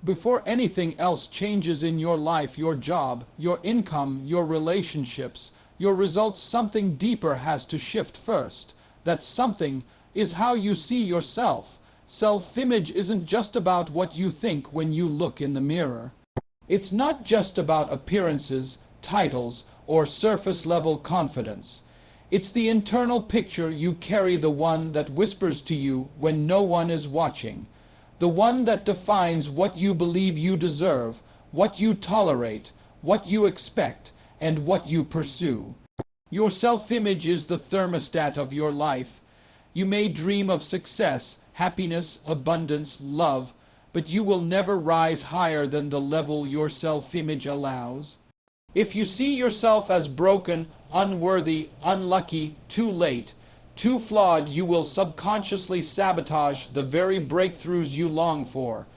Before anything else changes in your life, your job, your income, your relationships, your results, something deeper has to shift first. That something is how you see yourself. Self-image isn't just about what you think when you look in the mirror. It's not just about appearances, titles, or surface-level confidence. It's the internal picture you carry, the one that whispers to you when no one is watching. The one that defines what you believe you deserve, what you tolerate, what you expect, and what you pursue. Your self-image is the thermostat of your life. You may dream of success, happiness, abundance, love, but you will never rise higher than the level your self-image allows. If you see yourself as broken, unworthy, unlucky, too late, too flawed, you will subconsciously sabotage the very breakthroughs you long for.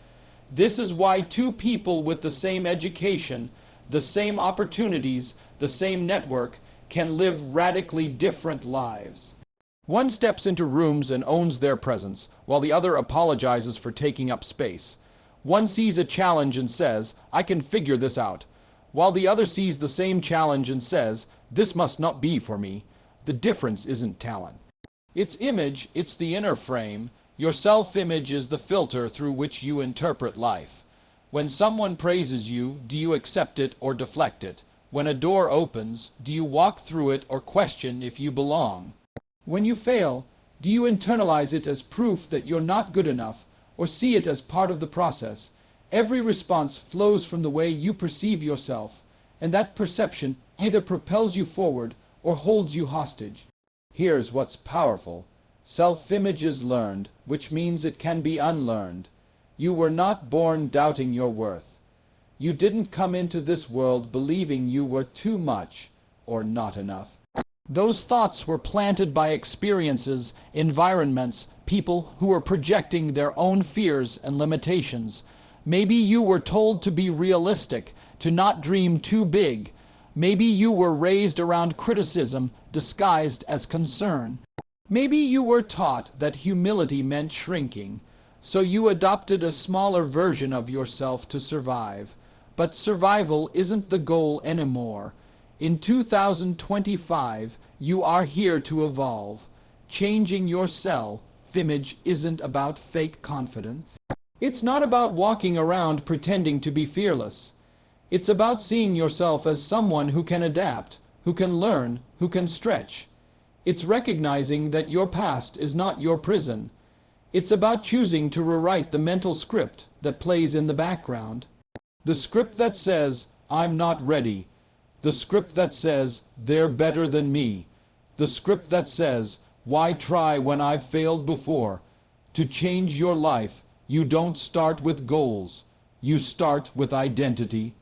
This is why two people with the same education, the same opportunities, the same network, can live radically different lives. One steps into rooms and owns their presence, while the other apologizes for taking up space. One sees a challenge and says, "I can figure this out," while the other sees the same challenge and says, "This must not be for me." The difference isn't talent. It's image, it's the inner frame. Your self-image is the filter through which you interpret life. When someone praises you, do you accept it or deflect it? When a door opens, do you walk through it or question if you belong? When you fail, do you internalize it as proof that you're not good enough or see it as part of the process? Every response flows from the way you perceive yourself, and that perception either propels you forward or holds you hostage. Here's what's powerful. Self-image is learned, which means it can be unlearned. You were not born doubting your worth. You didn't come into this world believing you were too much or not enough. Those thoughts were planted by experiences, environments, people who were projecting their own fears and limitations. Maybe you were told to be realistic, to not dream too big. Maybe you were raised around criticism disguised as concern. Maybe you were taught that humility meant shrinking, so you adopted a smaller version of yourself to survive. But survival isn't the goal anymore. In 2025, you are here to evolve. Changing your self-image isn't about fake confidence. It's not about walking around pretending to be fearless. It's about seeing yourself as someone who can adapt, who can learn, who can stretch. It's recognizing that your past is not your prison. It's about choosing to rewrite the mental script that plays in the background. The script that says, "I'm not ready." The script that says, "They're better than me." The script that says, "Why try when I've failed before?" To change your life, you don't start with goals. You start with identity.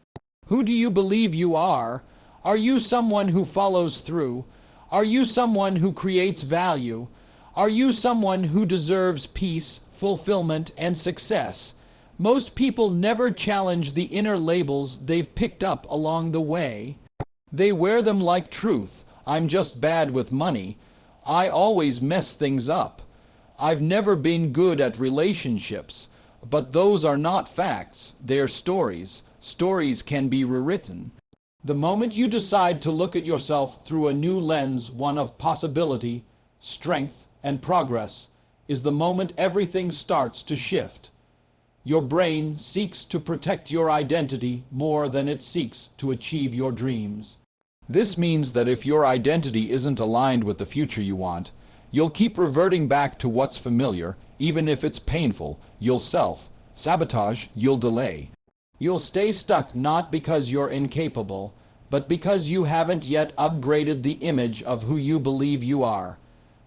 Who do you believe you are? Are you someone who follows through? Are you someone who creates value? Are you someone who deserves peace, fulfillment, and success? Most people never challenge the inner labels they've picked up along the way. They wear them like truth. I'm just bad with money. I always mess things up. I've never been good at relationships. But those are not facts. They're stories. Stories can be rewritten. The moment you decide to look at yourself through a new lens, one of possibility, strength, and progress, is the moment everything starts to shift. Your brain seeks to protect your identity more than it seeks to achieve your dreams. This means that if your identity isn't aligned with the future you want, you'll keep reverting back to what's familiar, even if it's painful. You'll self-sabotage, you'll delay. You'll stay stuck not because you're incapable, but because you haven't yet upgraded the image of who you believe you are.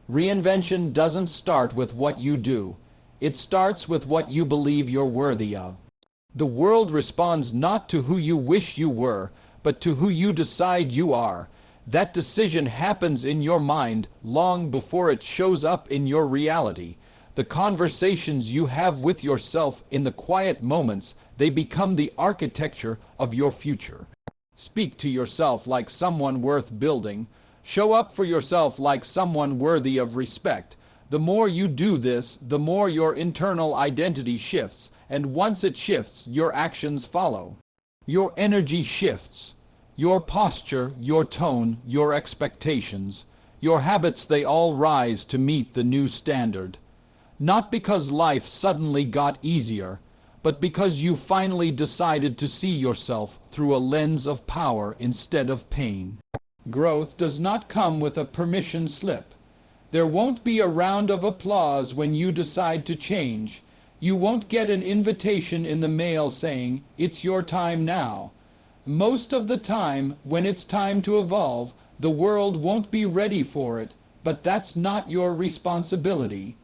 Reinvention doesn't start with what you do. It starts with what you believe you're worthy of. The world responds not to who you wish you were, but to who you decide you are. That decision happens in your mind long before it shows up in your reality. The conversations you have with yourself in the quiet moments, they become the architecture of your future. Speak to yourself like someone worth building. Show up for yourself like someone worthy of respect. The more you do this, the more your internal identity shifts, and once it shifts, your actions follow. Your energy shifts. Your posture, your tone, your expectations, your habits, they all rise to meet the new standard. Not because life suddenly got easier, but because you finally decided to see yourself through a lens of power instead of pain. Growth does not come with a permission slip. There won't be a round of applause when you decide to change. You won't get an invitation in the mail saying, "It's your time now." Most of the time, when it's time to evolve, the world won't be ready for it, but that's not your responsibility.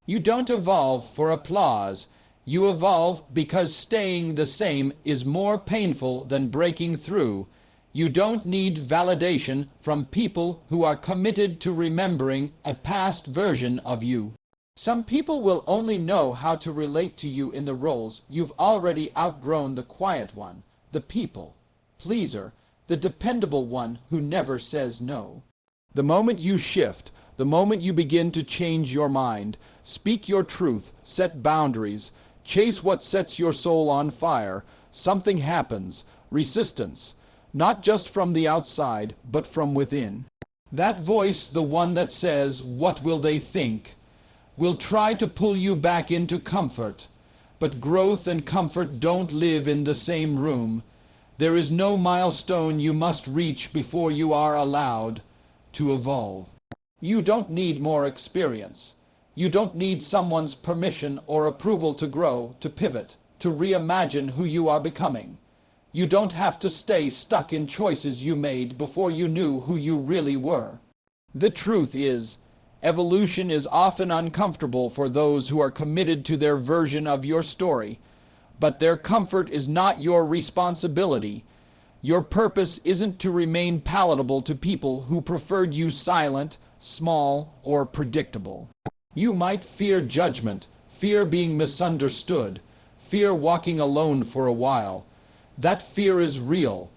You don't evolve for applause. You evolve because staying the same is more painful than breaking through. You don't need validation from people who are committed to remembering a past version of you. Some people will only know how to relate to you in the roles you've already outgrown: the quiet one, the people pleaser, the dependable one who never says no. The moment you shift, the moment you begin to change your mind, speak your truth, set boundaries, chase what sets your soul on fire, something happens: resistance. Not just from the outside, but from within. That voice, the one that says, "What will they think?" will try to pull you back into comfort. But growth and comfort don't live in the same room. There is no milestone you must reach before you are allowed to evolve. You don't need more experience. You don't need someone's permission or approval to grow, to pivot, to reimagine who you are becoming. You don't have to stay stuck in choices you made before you knew who you really were. The truth is, evolution is often uncomfortable for those who are committed to their version of your story, but their comfort is not your responsibility. Your purpose isn't to remain palatable to people who preferred you silent, small, or predictable. You might fear judgment, fear being misunderstood, fear walking alone for a while. That fear is real.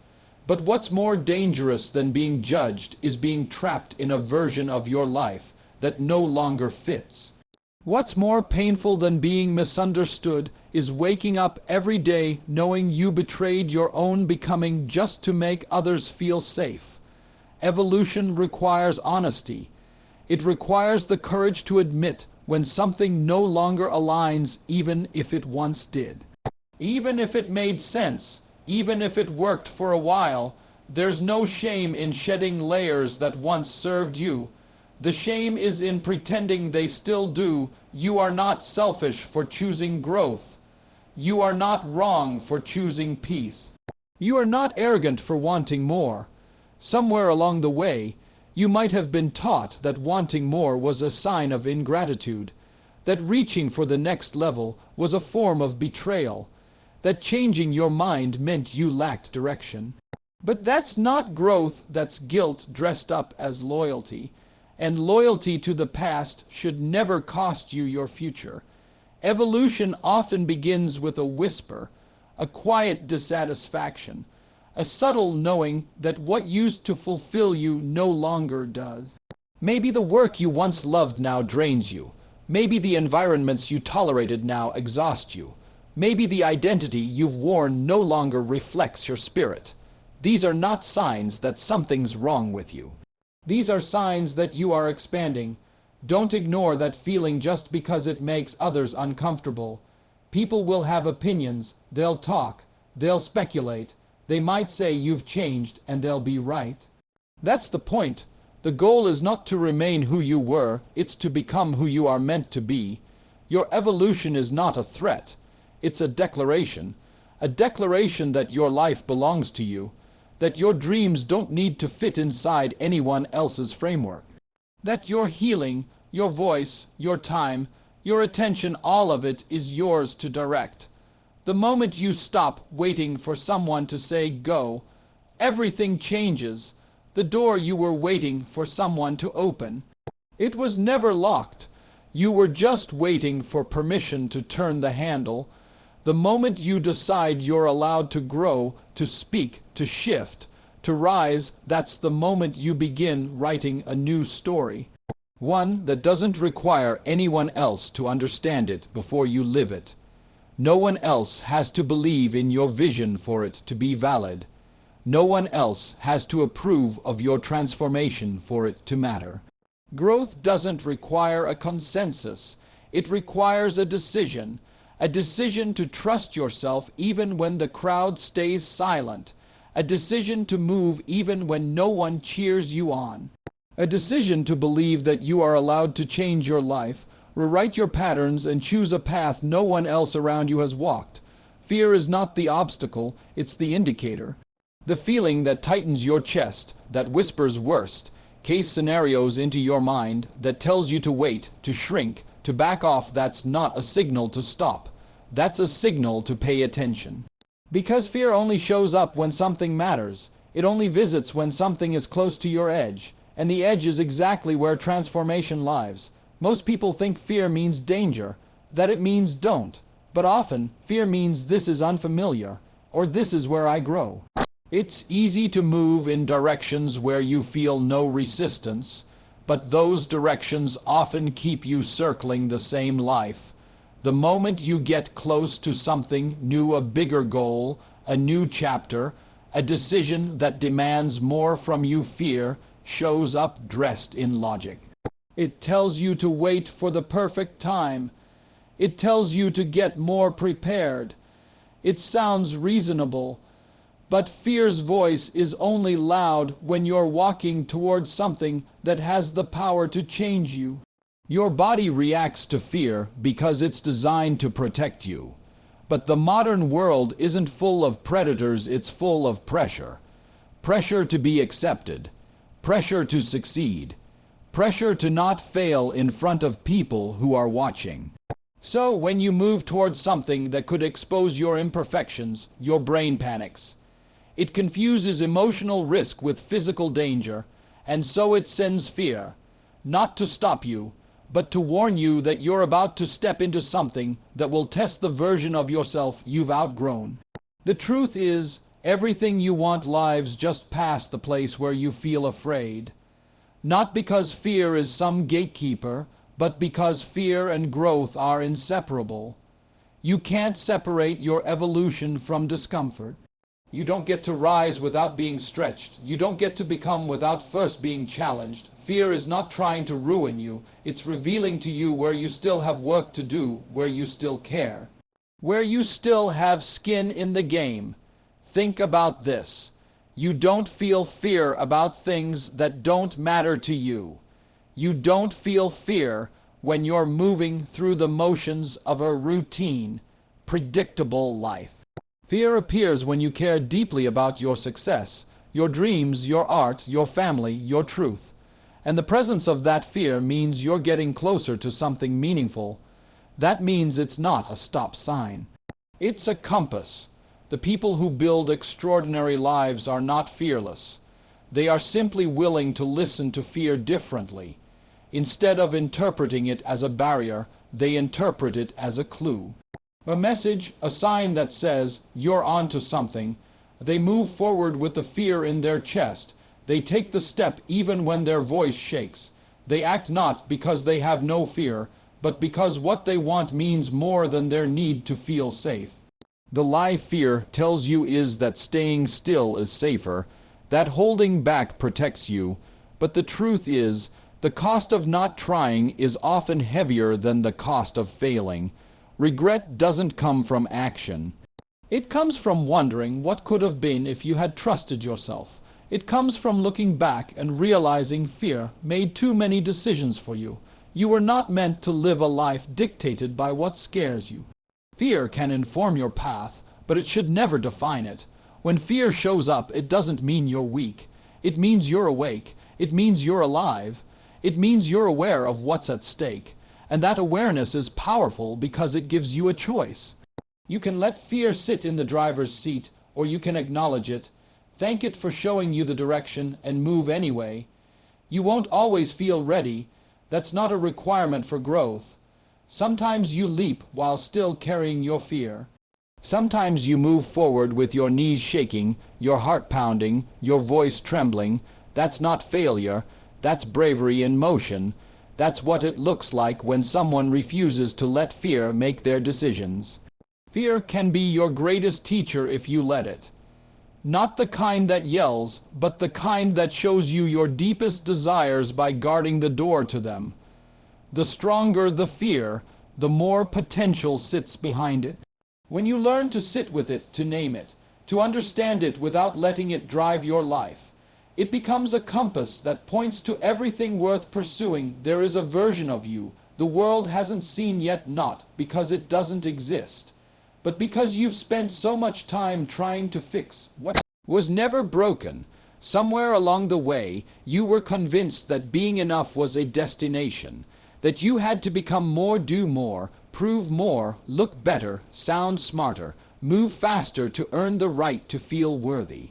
But what's more dangerous than being judged is being trapped in a version of your life that no longer fits. What's more painful than being misunderstood is waking up every day knowing you betrayed your own becoming just to make others feel safe. Evolution requires honesty. It requires the courage to admit when something no longer aligns, even if it once did. Even if it made sense, even if it worked for a while, there's no shame in shedding layers that once served you. The shame is in pretending they still do. You are not selfish for choosing growth. You are not wrong for choosing peace. You are not arrogant for wanting more. Somewhere along the way, you might have been taught that wanting more was a sign of ingratitude, that reaching for the next level was a form of betrayal, that changing your mind meant you lacked direction. But that's not growth, that's guilt dressed up as loyalty. And loyalty to the past should never cost you your future. Evolution often begins with a whisper, a quiet dissatisfaction, a subtle knowing that what used to fulfill you no longer does. Maybe the work you once loved now drains you. Maybe the environments you tolerated now exhaust you. Maybe the identity you've worn no longer reflects your spirit. These are not signs that something's wrong with you. These are signs that you are expanding. Don't ignore that feeling just because it makes others uncomfortable. People will have opinions, they'll talk, they'll speculate. They might say you've changed, and they'll be right. That's the point. The goal is not to remain who you were, it's to become who you are meant to be. Your evolution is not a threat. It's a declaration that your life belongs to you, that your dreams don't need to fit inside anyone else's framework, that your healing, your voice, your time, your attention, all of it is yours to direct. The moment you stop waiting for someone to say go, everything changes. The door you were waiting for someone to open, it was never locked. You were just waiting for permission to turn the handle. The moment you decide you're allowed to grow, to speak, to shift, to rise, that's the moment you begin writing a new story. One that doesn't require anyone else to understand it before you live it. No one else has to believe in your vision for it to be valid. No one else has to approve of your transformation for it to matter. Growth doesn't require a consensus. It requires a decision to trust yourself even when the crowd stays silent, a decision to move even when no one cheers you on, a decision to believe that you are allowed to change your life, rewrite your patterns, and choose a path no one else around you has walked. Fear is not the obstacle, it's the indicator. The feeling that tightens your chest, that whispers worst case scenarios into your mind, that tells you to wait, to shrink, to back off. That's not a signal to stop. That's a signal to pay attention. Because fear only shows up when something matters. It only visits when something is close to your edge. And the edge is exactly where transformation lies. Most people think fear means danger, that it means don't. But often, fear means this is unfamiliar, or this is where I grow. It's easy to move in directions where you feel no resistance, but those directions often keep you circling the same life. The moment you get close to something new, a bigger goal, a new chapter, a decision that demands more from you, fear shows up dressed in logic. It tells you to wait for the perfect time. It tells you to get more prepared. It sounds reasonable. But fear's voice is only loud when you're walking towards something that has the power to change you. Your body reacts to fear because it's designed to protect you. But the modern world isn't full of predators, it's full of pressure. Pressure to be accepted. Pressure to succeed. Pressure to not fail in front of people who are watching. So when you move towards something that could expose your imperfections, your brain panics. It confuses emotional risk with physical danger, and so it sends fear, not to stop you, but to warn you that you're about to step into something that will test the version of yourself you've outgrown. The truth is, everything you want lives just past the place where you feel afraid. Not because fear is some gatekeeper, but because fear and growth are inseparable. You can't separate your evolution from discomfort. You don't get to rise without being stretched. You don't get to become without first being challenged. Fear is not trying to ruin you. It's revealing to you where you still have work to do, where you still care, where you still have skin in the game. Think about this. You don't feel fear about things that don't matter to you. You don't feel fear when you're moving through the motions of a routine, predictable life. Fear appears when you care deeply about your success, your dreams, your art, your family, your truth. And the presence of that fear means you're getting closer to something meaningful. That means it's not a stop sign. It's a compass. The people who build extraordinary lives are not fearless. They are simply willing to listen to fear differently. Instead of interpreting it as a barrier, they interpret it as a clue. A message, a sign that says, you're onto something. They move forward with the fear in their chest. They take the step even when their voice shakes. They act not because they have no fear, but because what they want means more than their need to feel safe. The lie fear tells you is that staying still is safer, that holding back protects you, but the truth is, the cost of not trying is often heavier than the cost of failing. Regret doesn't come from action. It comes from wondering what could have been if you had trusted yourself. It comes from looking back and realizing fear made too many decisions for you. You were not meant to live a life dictated by what scares you. Fear can inform your path, but it should never define it. When fear shows up, it doesn't mean you're weak. It means you're awake. It means you're alive. It means you're aware of what's at stake. And that awareness is powerful because it gives you a choice. You can let fear sit in the driver's seat, or you can acknowledge it, thank it for showing you the direction, and move anyway. You won't always feel ready. That's not a requirement for growth. Sometimes you leap while still carrying your fear. Sometimes you move forward with your knees shaking, your heart pounding, your voice trembling. That's not failure. That's bravery in motion. That's what it looks like when someone refuses to let fear make their decisions. Fear can be your greatest teacher if you let it. Not the kind that yells, but the kind that shows you your deepest desires by guarding the door to them. The stronger the fear, the more potential sits behind it. When you learn to sit with it, to name it, to understand it without letting it drive your life, it becomes a compass that points to everything worth pursuing. There is a version of you the world hasn't seen yet, not because it doesn't exist, but because you've spent so much time trying to fix what was never broken. Somewhere along the way, you were convinced that being enough was a destination, that you had to become more, do more, prove more, look better, sound smarter, move faster to earn the right to feel worthy.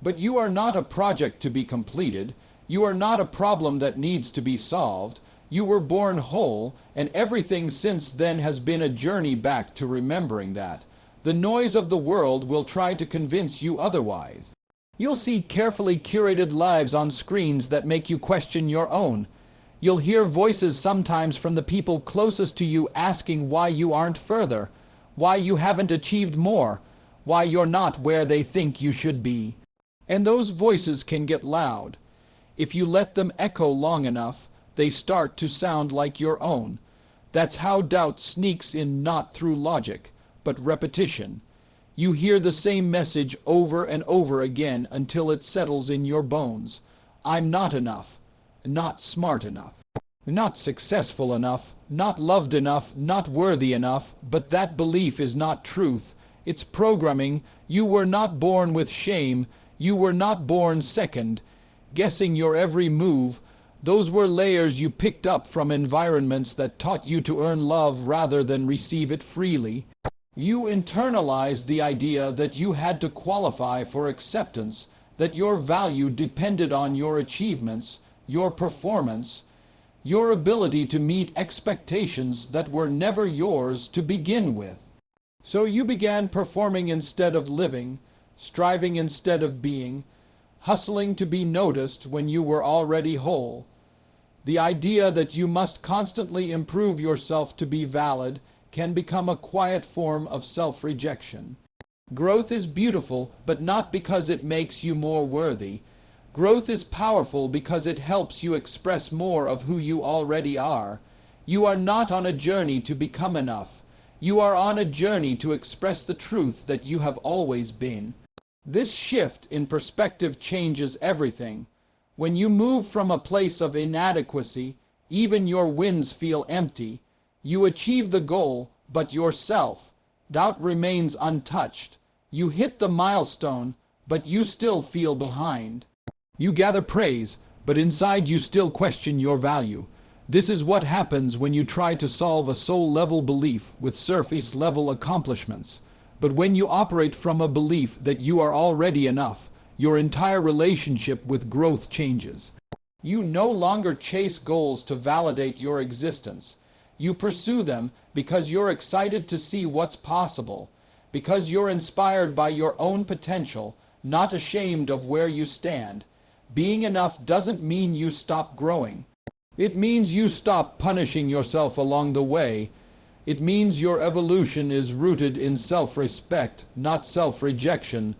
But you are not a project to be completed. You are not a problem that needs to be solved. You were born whole, and everything since then has been a journey back to remembering that. The noise of the world will try to convince you otherwise. You'll see carefully curated lives on screens that make you question your own. You'll hear voices sometimes from the people closest to you asking why you aren't further, why you haven't achieved more, why you're not where they think you should be. And those voices can get loud. If you let them echo long enough, they start to sound like your own. That's how doubt sneaks in, not through logic, but repetition. You hear the same message over and over again until it settles in your bones. I'm not enough, not smart enough, not successful enough, not loved enough, not worthy enough. But that belief is not truth. It's programming. You were not born with shame. You were not born second, guessing your every move. Those were layers you picked up from environments that taught you to earn love rather than receive it freely. You internalized the idea that you had to qualify for acceptance, that your value depended on your achievements, your performance, your ability to meet expectations that were never yours to begin with. So you began performing instead of living, striving instead of being, hustling to be noticed when you were already whole. The idea that you must constantly improve yourself to be valid can become a quiet form of self-rejection. Growth is beautiful, but not because it makes you more worthy. Growth is powerful because it helps you express more of who you already are. You are not on a journey to become enough. You are on a journey to express the truth that you have always been. This shift in perspective changes everything. When you move from a place of inadequacy, even your wins feel empty. You achieve the goal, but yourself. Doubt remains untouched. You hit the milestone, but you still feel behind. You gather praise, but inside you still question your value. This is what happens when you try to solve a soul-level belief with surface-level accomplishments. But when you operate from a belief that you are already enough, your entire relationship with growth changes. You no longer chase goals to validate your existence. You pursue them because you're excited to see what's possible, because you're inspired by your own potential, not ashamed of where you stand. Being enough doesn't mean you stop growing. It means you stop punishing yourself along the way. It means your evolution is rooted in self-respect, not self-rejection.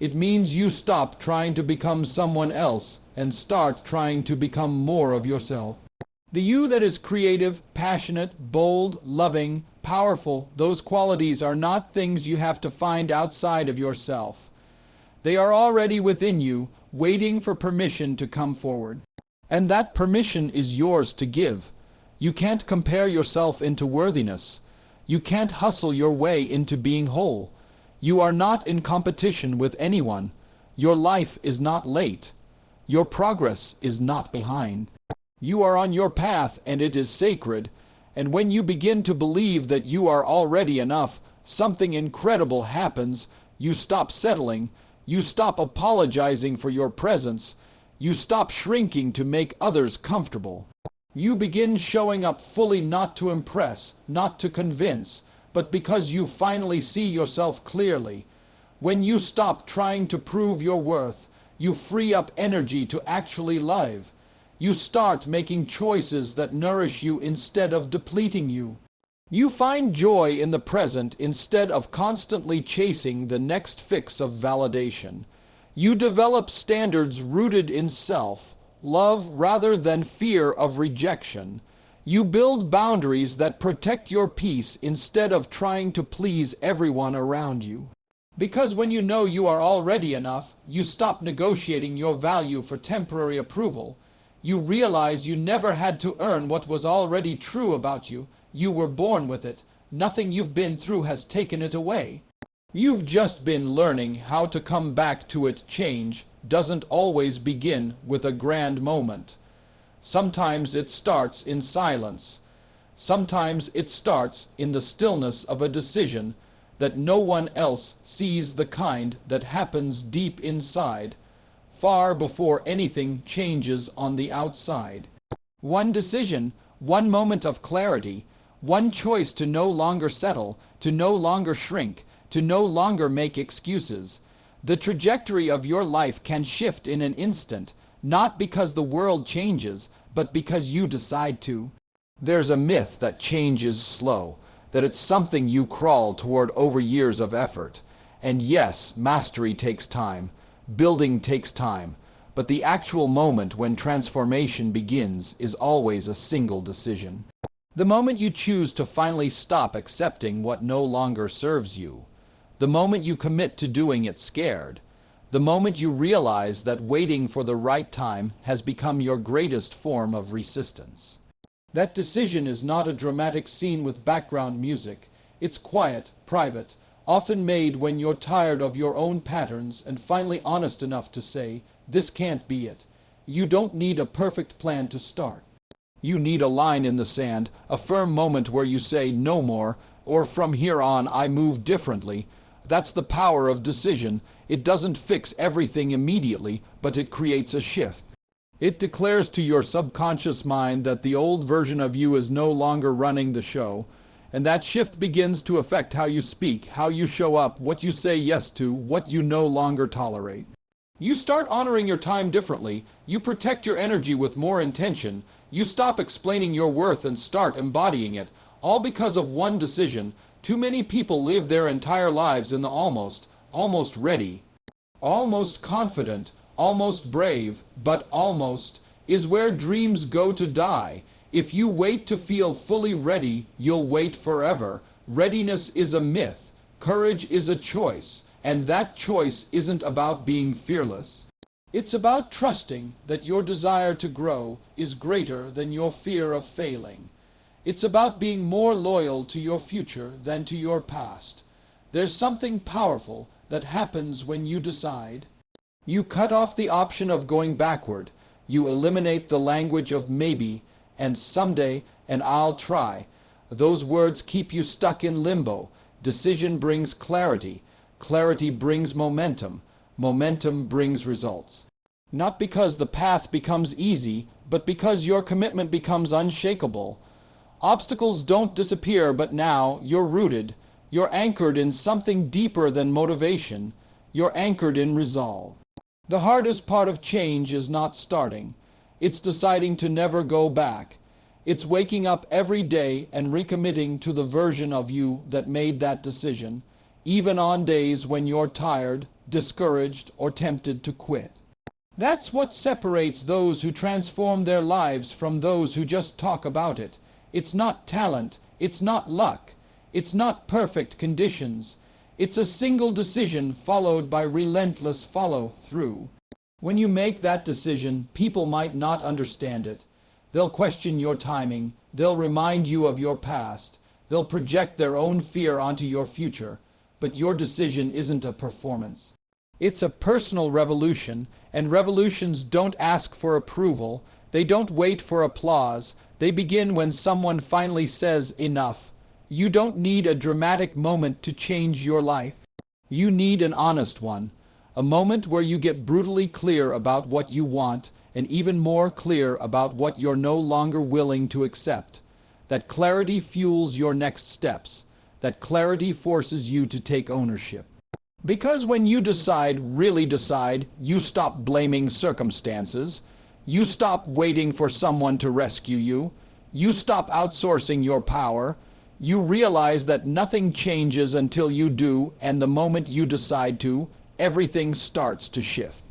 It means you stop trying to become someone else and start trying to become more of yourself. The you that is creative, passionate, bold, loving, powerful, those qualities are not things you have to find outside of yourself. They are already within you, waiting for permission to come forward. And that permission is yours to give. You can't compare yourself into worthiness. You can't hustle your way into being whole. You are not in competition with anyone. Your life is not late. Your progress is not behind. You are on your path and it is sacred. And when you begin to believe that you are already enough, something incredible happens. You stop settling. You stop apologizing for your presence. You stop shrinking to make others comfortable. You begin showing up fully, not to impress, not to convince, but because you finally see yourself clearly. When you stop trying to prove your worth, you free up energy to actually live. You start making choices that nourish you instead of depleting you. You find joy in the present instead of constantly chasing the next fix of validation. You develop standards rooted in self, love rather than fear of rejection. You build boundaries that protect your peace instead of trying to please everyone around you. Because when you know you are already enough, you stop negotiating your value for temporary approval. You realize you never had to earn what was already true about you. You were born with it. Nothing you've been through has taken it away. You've just been learning how to come back to it. Change doesn't always begin with a grand moment. Sometimes it starts in silence. Sometimes it starts in the stillness of a decision that no one else sees, the kind that happens deep inside, far before anything changes on the outside. One decision, one moment of clarity, one choice to no longer settle, to no longer shrink, to no longer make excuses. The trajectory of your life can shift in an instant, not because the world changes, but because you decide to. There's a myth that change is slow, that it's something you crawl toward over years of effort. And yes, mastery takes time, building takes time, but the actual moment when transformation begins is always a single decision. The moment you choose to finally stop accepting what no longer serves you. The moment you commit to doing it scared. The moment you realize that waiting for the right time has become your greatest form of resistance. That decision is not a dramatic scene with background music. It's quiet, private, often made when you're tired of your own patterns and finally honest enough to say, this can't be it. You don't need a perfect plan to start. You need a line in the sand, a firm moment where you say no more, or from here on I move differently. That's the power of decision. It doesn't fix everything immediately, but it creates a shift. It declares to your subconscious mind that the old version of you is no longer running the show, and that shift begins to affect how you speak, how you show up, what you say yes to, what you no longer tolerate. You start honoring your time differently. You protect your energy with more intention. You stop explaining your worth and start embodying it, all because of one decision. Too many people live their entire lives in the almost ready, almost confident, almost brave, but almost is where dreams go to die. If you wait to feel fully ready, you'll wait forever. Readiness is a myth. Courage is a choice. And that choice isn't about being fearless. It's about trusting that your desire to grow is greater than your fear of failing. It's about being more loyal to your future than to your past. There's something powerful that happens when you decide. You cut off the option of going backward. You eliminate the language of maybe and someday and I'll try. Those words keep you stuck in limbo. Decision brings clarity. Clarity brings momentum. Momentum brings results. Not because the path becomes easy, but because your commitment becomes unshakable. Obstacles don't disappear, but now you're rooted. You're anchored in something deeper than motivation. You're anchored in resolve. The hardest part of change is not starting. It's deciding to never go back. It's waking up every day and recommitting to the version of you that made that decision, even on days when you're tired, discouraged, or tempted to quit. That's what separates those who transform their lives from those who just talk about it. It's not talent. It's not luck. It's not perfect conditions. It's a single decision followed by relentless follow-through. When you make that decision, people might not understand it. They'll question your timing. They'll remind you of your past. They'll project their own fear onto your future. But your decision isn't a performance. It's a personal revolution, and revolutions don't ask for approval. They don't wait for applause. They begin when someone finally says enough. You don't need a dramatic moment to change your life. You need an honest one. A moment where you get brutally clear about what you want and even more clear about what you're no longer willing to accept. That clarity fuels your next steps. That clarity forces you to take ownership. Because when you decide, really decide, you stop blaming circumstances. You stop waiting for someone to rescue you. You stop outsourcing your power. You realize that nothing changes until you do, and the moment you decide to, everything starts to shift.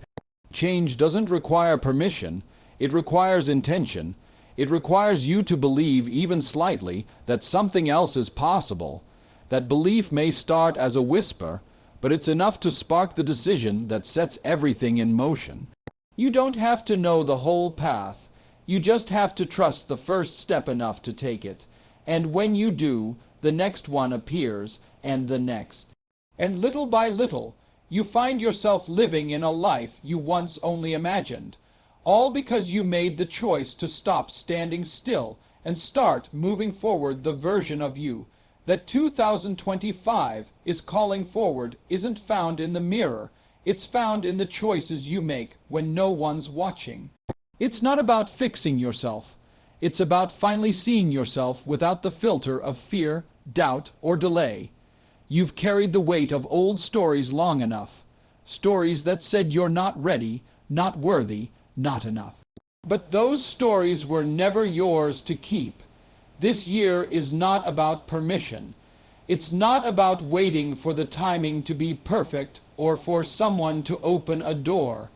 Change doesn't require permission. It requires intention. It requires you to believe, even slightly, that something else is possible. That belief may start as a whisper, but it's enough to spark the decision that sets everything in motion. You don't have to know the whole path. You just have to trust the first step enough to take it. And when you do, the next one appears, and the next. And little by little, you find yourself living in a life you once only imagined. All because you made the choice to stop standing still and start moving forward. The version of you that 2025 is calling forward isn't found in the mirror. It's found in the choices you make when no one's watching. It's not about fixing yourself. It's about finally seeing yourself without the filter of fear, doubt, or delay. You've carried the weight of old stories long enough. Stories that said you're not ready, not worthy, not enough. But those stories were never yours to keep. This year is not about permission. It's not about waiting for the timing to be perfect or for someone to open a door.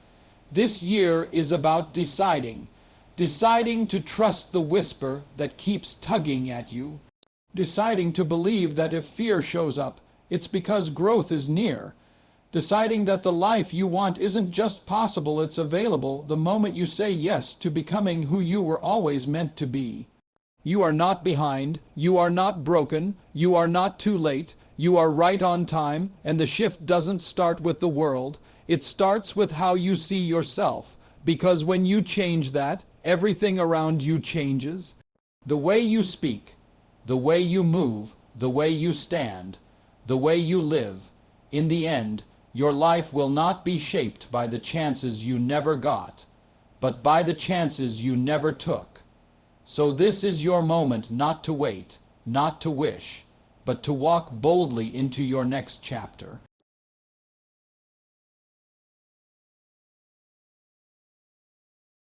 This year is about deciding to trust the whisper that keeps tugging at you. Deciding to believe that if fear shows up, it's because growth is near. Deciding that the life you want isn't just possible, it's available the moment you say yes to becoming who you were always meant to be. You are not behind, you are not broken, you are not too late, you are right on time, and the shift doesn't start with the world, it starts with how you see yourself, because when you change that, everything around you changes. The way you speak, the way you move, the way you stand, the way you live, in the end, your life will not be shaped by the chances you never got, but by the chances you never took. So this is your moment not to wait, not to wish, but to walk boldly into your next chapter.